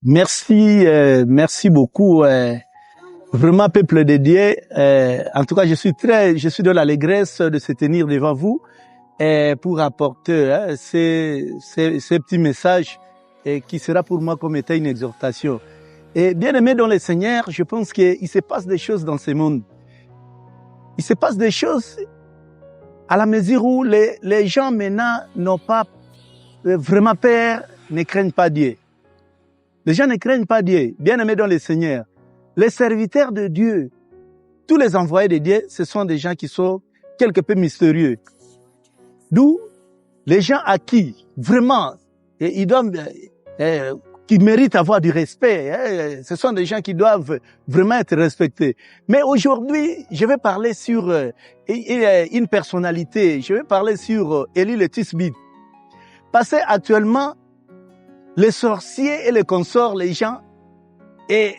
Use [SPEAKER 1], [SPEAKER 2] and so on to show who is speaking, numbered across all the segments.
[SPEAKER 1] Merci beaucoup. Vraiment, peuple de Dieu. En tout cas, je suis de l'allégresse de se tenir devant vous pour apporter ces petits messages qui sera pour moi comme étant une exhortation. Et bien aimé dans le Seigneur, je pense qu'il se passe des choses dans ce monde. Il se passe des choses à la mesure où les gens maintenant n'ont pas vraiment peur, ne craignent pas Dieu. Les gens ne craignent pas Dieu. Bien aimé dans le Seigneur, les serviteurs de Dieu, tous les envoyés de Dieu, ce sont des gens qui sont quelque peu mystérieux. D'où les gens à qui vraiment ils doivent, qui méritent avoir du respect. Ce sont des gens qui doivent vraiment être respectés. Mais aujourd'hui, je vais parler sur une personnalité. Je vais parler sur Élie le Tishbite. Parce que actuellement, les sorciers et les consorts, les gens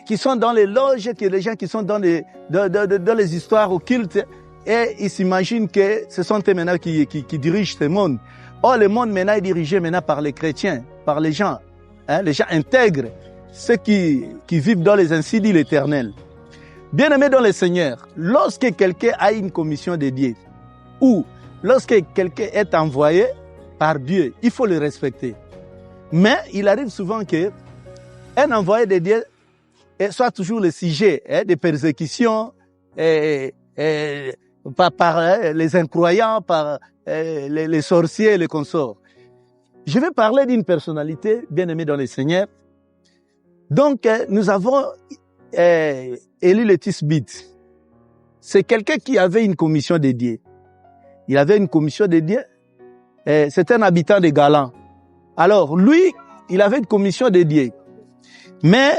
[SPEAKER 1] qui sont dans les loges, les gens qui sont dans les histoires occultes, et ils s'imaginent que ce sont eux maintenant qui dirigent ce monde. Or, le monde maintenant est dirigé maintenant par les chrétiens, par les gens intègres, ceux qui vivent dans les insidies de l'Éternel. Bien-aimés dans le Seigneur, lorsque quelqu'un a une commission de Dieu, ou lorsque quelqu'un est envoyé par Dieu, il faut le respecter. Mais il arrive souvent que un envoyé de Dieu soit toujours le sujet des persécutions par les incroyants, par les sorciers et les consorts. Je vais parler d'une personnalité bien aimée dans le Seigneur. Donc, nous avons Élie le Tishbite. C'est quelqu'un qui avait une commission de Dieu. Il avait une commission de Dieu. C'est un habitant de Galan. Alors, lui, il avait une commission de Dieu. Mais,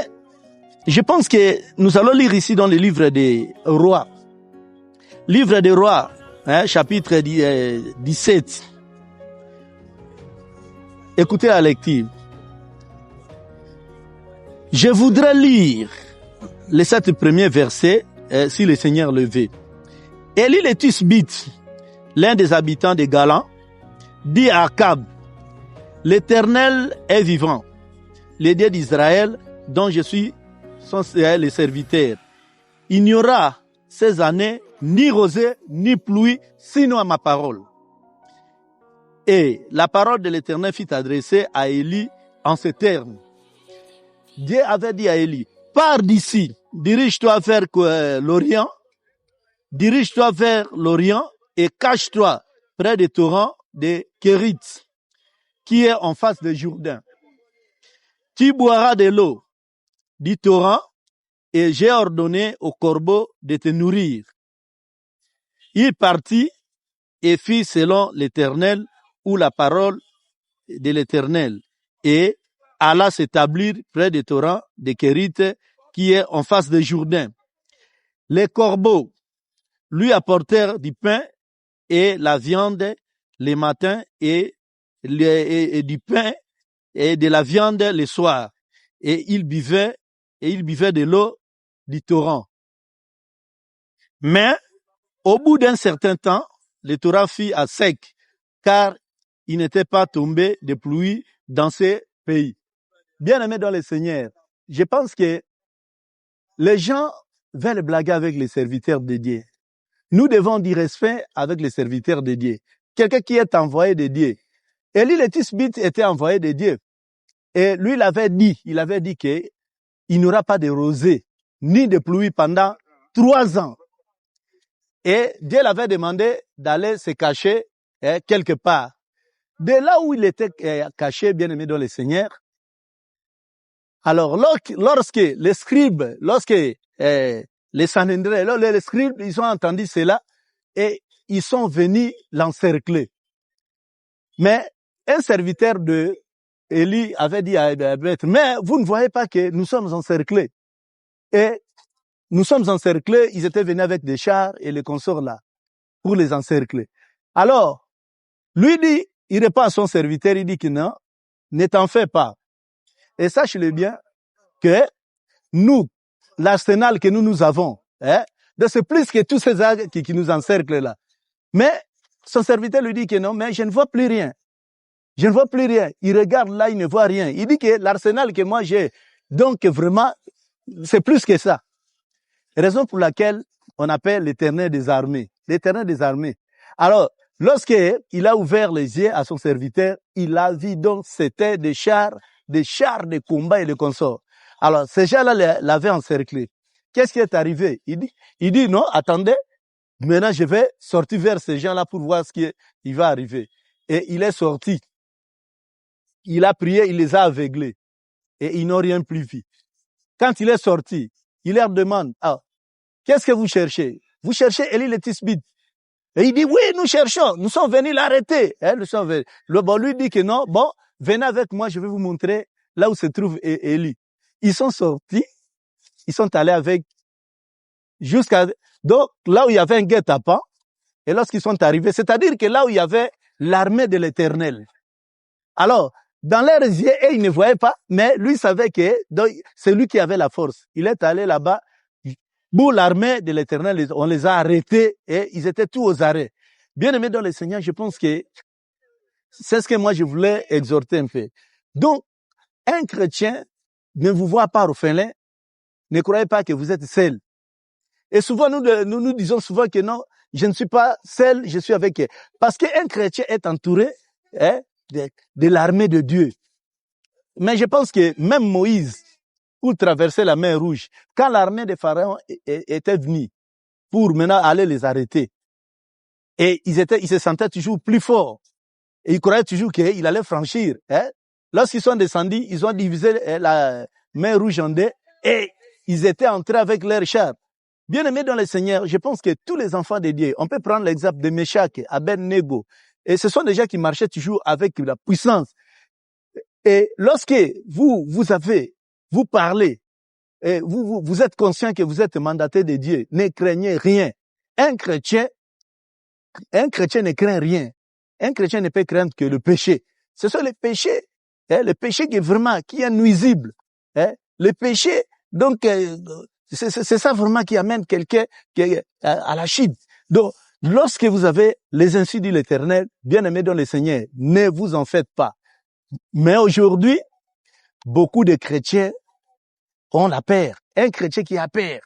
[SPEAKER 1] je pense que nous allons lire ici dans le livre des Rois. Livre des Rois, chapitre 17. Écoutez la lecture. Je voudrais lire les 7 premiers versets, si le Seigneur le veut. Élie le Tishbite, l'un des habitants de Galan, dit à Akab, l'Éternel est vivant, le Dieu d'Israël, dont je suis le serviteur. Il n'y aura ces années ni rosée ni pluie, sinon à ma parole. Et la parole de l'Éternel fut adressée à Élie en ces termes. Dieu avait dit à Élie, pars d'ici, dirige-toi vers l'Orient et cache-toi près des torrents de Kérit, qui est en face de Jourdain. Tu boiras de l'eau du torrent et j'ai ordonné aux corbeaux de te nourrir. Il partit et fit selon l'Éternel ou la parole de l'Éternel et alla s'établir près des torrents de Kérit qui est en face de Jourdain. Les corbeaux lui apportèrent du pain et la viande les matins et du pain et de la viande le soir. Et il buvait de l'eau du torrent. Mais, au bout d'un certain temps, le torrent fut à sec, car il n'était pas tombé de pluie dans ces pays. Bien-aimés dans le Seigneur, je pense que les gens veulent blaguer avec les serviteurs de Dieu. Nous devons dire respect avec les serviteurs de Dieu. Quelqu'un qui est envoyé de Dieu. Élie le Tishbite était envoyé de Dieu. Et lui, il avait dit qu'il n'y aura pas de rosée, ni de pluie pendant 3 ans. Et Dieu l'avait demandé d'aller se cacher quelque part. De là où il était caché, bien aimé dans le Seigneur. Alors, lorsque les scribes, les Sanhédrin, les scribes, ils ont entendu cela et ils sont venus l'encercler. Mais un serviteur de Élie avait dit à Maître, mais vous ne voyez pas que nous sommes encerclés. Et nous sommes encerclés, ils étaient venus avec des chars et les consorts là, pour les encercler. Alors, lui dit, il répond à son serviteur, il dit que non, ne t'en fais pas. Et sache-le bien, que nous, l'arsenal que nous avons, c'est plus que tous ces armes qui nous encerclent là. Mais, son serviteur lui dit que non, mais je ne vois plus rien. Je ne vois plus rien. Il regarde là, il ne voit rien. Il dit que l'arsenal que moi j'ai Donc vraiment, c'est plus que ça. Raison pour laquelle on appelle l'Éternel des armées. L'Éternel des armées. Alors, lorsqu'il a ouvert les yeux à son serviteur, il a vu donc c'était des chars de combat et de consorts. Alors, ces gens-là l'avaient encerclé. Qu'est-ce qui est arrivé? Il dit non, attendez, maintenant je vais sortir vers ces gens-là pour voir ce qui va arriver. Et il est sorti. Il a prié, il les a aveuglés. Et ils n'ont rien plus vu. Quand il est sorti, il leur demande, qu'est-ce que vous cherchez? Vous cherchez Élie le Tisbite. Et il dit, oui, nous cherchons, nous sommes venus l'arrêter. Lui dit que non, bon, venez avec moi, je vais vous montrer là où se trouve Élie. Ils sont sortis, ils sont allés avec, donc là où il y avait un guet-apens, et lorsqu'ils sont arrivés, c'est-à-dire que là où il y avait l'armée de l'Éternel. Alors, dans leurs yeux, ils ne voyaient pas, mais lui savait que c'est lui qui avait la force. Il est allé là-bas, pour l'armée de l'Éternel, on les a arrêtés et ils étaient tous aux arrêts. Bien aimés dans le Seigneur, je pense que c'est ce que moi je voulais exhorter un peu. Donc, un chrétien ne vous voit pas orphelin, ne croyez pas que vous êtes seul. Et souvent, nous disons souvent que non, je ne suis pas seul, je suis avec eux. Parce qu'un chrétien est entouré de l'armée de Dieu. Mais je pense que même Moïse, pour traverser la mer Rouge, quand l'armée de Pharaon était venue pour maintenant aller les arrêter, et ils se sentaient toujours plus forts, et ils croyaient toujours qu'il allait franchir. Lorsqu'ils sont descendus, ils ont divisé la mer Rouge en deux, et ils étaient entrés avec leurs chars. Bien aimés dans le Seigneur, je pense que tous les enfants de Dieu, on peut prendre l'exemple de Meshach, Abed-Nego, et ce sont des gens qui marchaient toujours avec la puissance. Et lorsque vous parlez, et vous êtes conscient que vous êtes mandaté de Dieu, ne craignez rien. Un chrétien ne craint rien. Un chrétien ne peut craindre que le péché. Ce sont les péchés, le péché qui est nuisible. Le péché, donc, c'est ça vraiment qui amène quelqu'un à la chute. Donc, lorsque vous avez les ainsi dit l'Éternel, bien aimés dans le Seigneur, ne vous en faites pas. Mais aujourd'hui, beaucoup de chrétiens ont la peur. Un chrétien qui a peur,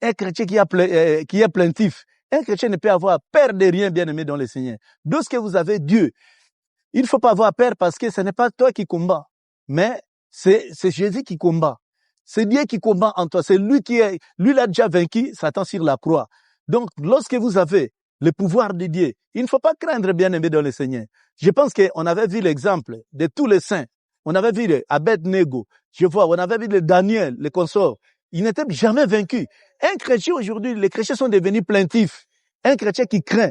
[SPEAKER 1] un chrétien qui est plaintif, un chrétien ne peut avoir peur de rien, bien aimé dans le Seigneur. Lorsque vous avez Dieu, il ne faut pas avoir peur parce que ce n'est pas toi qui combats, mais c'est Jésus qui combat. C'est Dieu qui combat en toi. C'est lui l'a déjà vaincu Satan sur la croix. Donc, lorsque vous avez le pouvoir de Dieu, il ne faut pas craindre, bien aimé dans le Seigneur. Je pense qu'on avait vu l'exemple de tous les saints. On avait vu Abed-Nego. On avait vu Daniel, les consorts. Ils n'étaient jamais vaincus. Un chrétien aujourd'hui, les chrétiens sont devenus plaintifs. Un chrétien qui craint.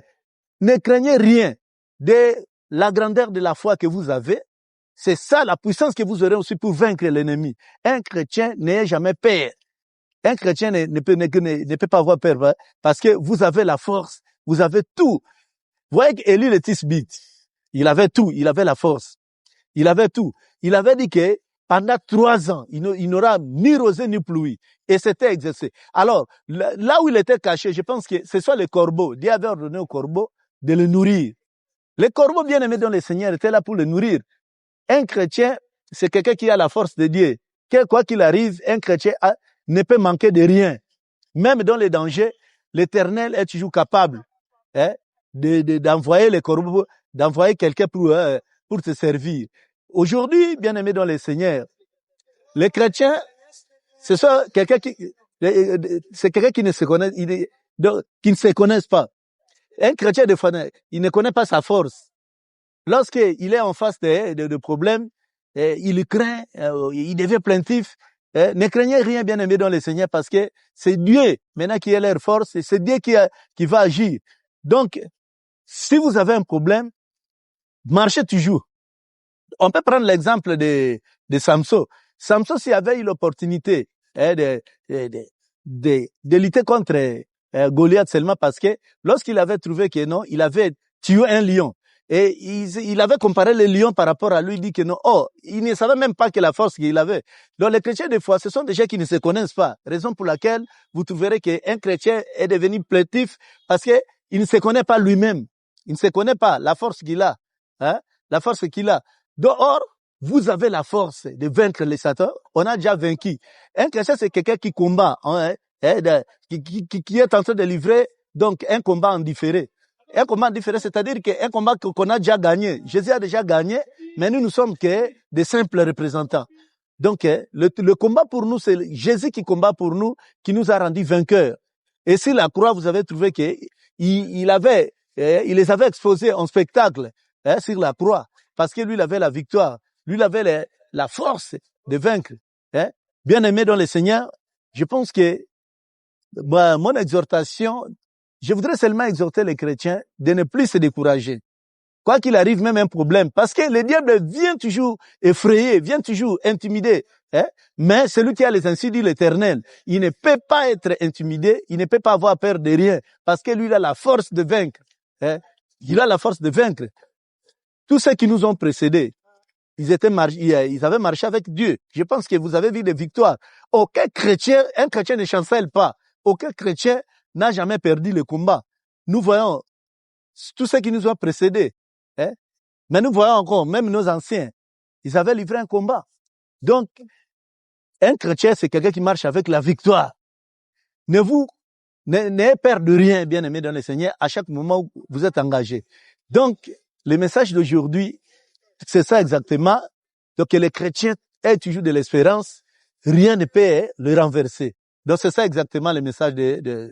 [SPEAKER 1] Ne craignez rien de la grandeur de la foi que vous avez. C'est ça la puissance que vous aurez aussi pour vaincre l'ennemi. Un chrétien n'ayez jamais peur. Un chrétien ne peut pas avoir peur parce que vous avez la force, vous avez tout. Vous voyez qu'Élie le Tisbite, il avait tout, il avait la force. Il avait tout. Il avait dit que pendant 3 ans, il n'aura ni rosée ni pluie. Et c'était exercé. Alors, là où il était caché, je pense que ce sont les corbeaux. Dieu avait ordonné aux corbeaux de le nourrir. Les corbeaux bien aimés dans le Seigneur étaient là pour le nourrir. Un chrétien, c'est quelqu'un qui a la force de Dieu. Quoi qu'il arrive, un chrétien ne peut manquer de rien. Même dans les dangers, l'Éternel est toujours capable d'envoyer les corbeaux, d'envoyer quelqu'un pour te servir. Aujourd'hui, bien aimé dans le Seigneur, les chrétiens, c'est quelqu'un qui ne se connaît, qui ne se connaissent pas. Un chrétien, des fois, il ne connaît pas sa force. Lorsqu'il est en face de problèmes, il craint, il devient plaintif. Ne craignez rien, bien aimé dans le Seigneur, parce que c'est Dieu maintenant qui est leur force et c'est Dieu qui va agir. Donc, si vous avez un problème, marchez toujours. On peut prendre l'exemple de Samson. Samson, s'il avait eu l'opportunité de lutter contre Goliath seulement parce que lorsqu'il avait trouvé que non, il avait tué un lion. Et il avait comparé le lion par rapport à lui, il dit que non, il ne savait même pas que la force qu'il avait. Donc les chrétiens, des fois, ce sont des gens qui ne se connaissent pas. Raison pour laquelle vous trouverez qu'un chrétien est devenu plaintif parce que il ne se connaît pas lui-même. Il ne se connaît pas la force qu'il a. La force qu'il a. Dehors, vous avez la force de vaincre les Satan. On a déjà vaincu. Un chrétien, c'est quelqu'un qui combat, qui est en train de livrer donc un combat en différé. Un combat en différé, c'est-à-dire qu'un combat qu'on a déjà gagné. Jésus a déjà gagné, mais nous sommes que des simples représentants. Donc, le combat pour nous, c'est Jésus qui combat pour nous, qui nous a rendus vainqueurs. Et sur la croix, vous avez trouvé que il les avait exposés en spectacle sur la croix, parce que lui, il avait la victoire. Lui, il avait la force de vaincre. Bien aimé dans le Seigneur, je pense que mon exhortation, je voudrais seulement exhorter les chrétiens de ne plus se décourager. Quoi qu'il arrive, même un problème. Parce que le diable vient toujours effrayer, vient toujours intimider. Mais celui qui a les ainsi dit l'Éternel, il ne peut pas être intimidé, il ne peut pas avoir peur de rien. Parce que lui, il a la force de vaincre. Il a la force de vaincre. Tous ceux qui nous ont précédés, ils avaient marché avec Dieu. Je pense que vous avez vu des victoires. Un chrétien ne chancelle pas. Aucun chrétien n'a jamais perdu le combat. Nous voyons tous ceux qui nous ont précédés. Mais nous voyons encore, même nos anciens, ils avaient livré un combat. Donc, un chrétien, c'est quelqu'un qui marche avec la victoire. N'ayez peur de rien, bien aimé dans le Seigneur, à chaque moment où vous êtes engagé. Donc, le message d'aujourd'hui, c'est ça exactement. Donc, que les chrétiens aient toujours de l'espérance, rien ne peut le renverser. Donc, c'est ça exactement le message de